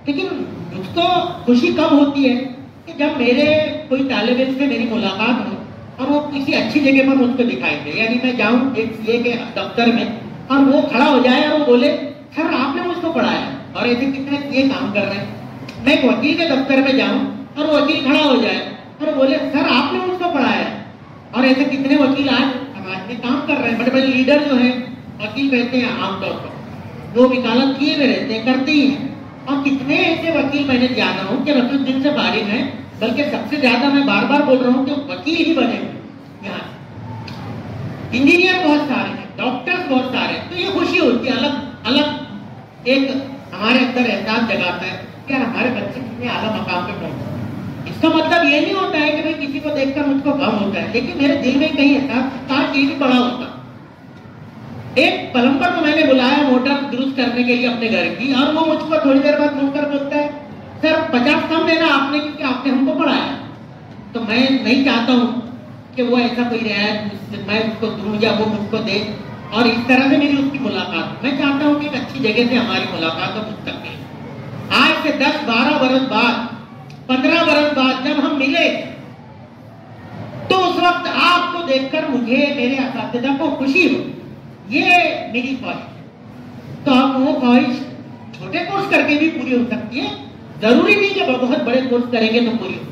लेकिन मुझको खुशी कब होती है कि जब मेरे कोई तालिब इल्म से मेरी मुलाकात हो और वो किसी अच्छी जगह पर मुझको दिखाई दे। यानी मैं जाऊं एक सीए के दफ्तर में और वो खड़ा हो जाए और वो बोले सर आपने मुझको पढ़ाया, और ऐसे कितने सीए काम कर रहे हैं। मैं एक वकील के दफ्तर में जाऊं और वो वकील खड़ा हो जाए और बोले सर आपने मुझको पढ़ाया, और ऐसे कितने वकील आज समाज में काम कर रहे हैं। बड़े बड़े लीडर जो है वकील कहते हैं आमतौर पर वो वकालत किए हुए रहते हैं, करते ही हैं। और कितने ऐसे वकील मैंने जाना हूं कि रफीउद्दीन से फारिग हैं, बल्कि सबसे ज्यादा मैं बार बार बोल रहा हूं कि वकील ही बने हुए यहाँ, इंजीनियर बहुत सारे हैं, डॉक्टर्स बहुत सारे हैं। तो ये खुशी होती है, अलग अलग एक हमारे अंदर एहसास जगाता है कि यार हमारे बच्चे कितने आला मकाम पे पहुंचे। इसका मतलब ये नहीं होता है कि भाई किसी को देखकर मुझको गम होता है, लेकिन मेरे दिल में कहीं एहसास काश ये भी बड़ा होता। एक प्लम्बर को मैंने बुलाया मोटर दुरुस्त करने के लिए अपने घर की, और वो मुझको थोड़ी देर बाद मुड़कर बोलता है सर 50 कम देना आपने, क्योंकि आपने हमको पढ़ाया। तो मैं नहीं चाहता हूँ कि वो ऐसा कोई रियायत मैं उसको दूं या वो मुझको दे, और इस तरह से मेरी उसकी मुलाकात। मैं चाहता हूँ कि एक अच्छी जगह से हमारी मुलाकात हो मुस्तकिल। आज से 10-12 बरस बाद, 15 बरस बाद जब हम मिले तो उस वक्त आपको देखकर मुझे मेरे असातिज़ा को खुशी हो, ये मेरी ख्वाहिश। तो आप वो ख्वाहिश छोटे कोर्स करके भी पूरी हो सकती है, जरूरी नहीं कि बहुत बड़े कोर्स करेंगे तो पूरी हो।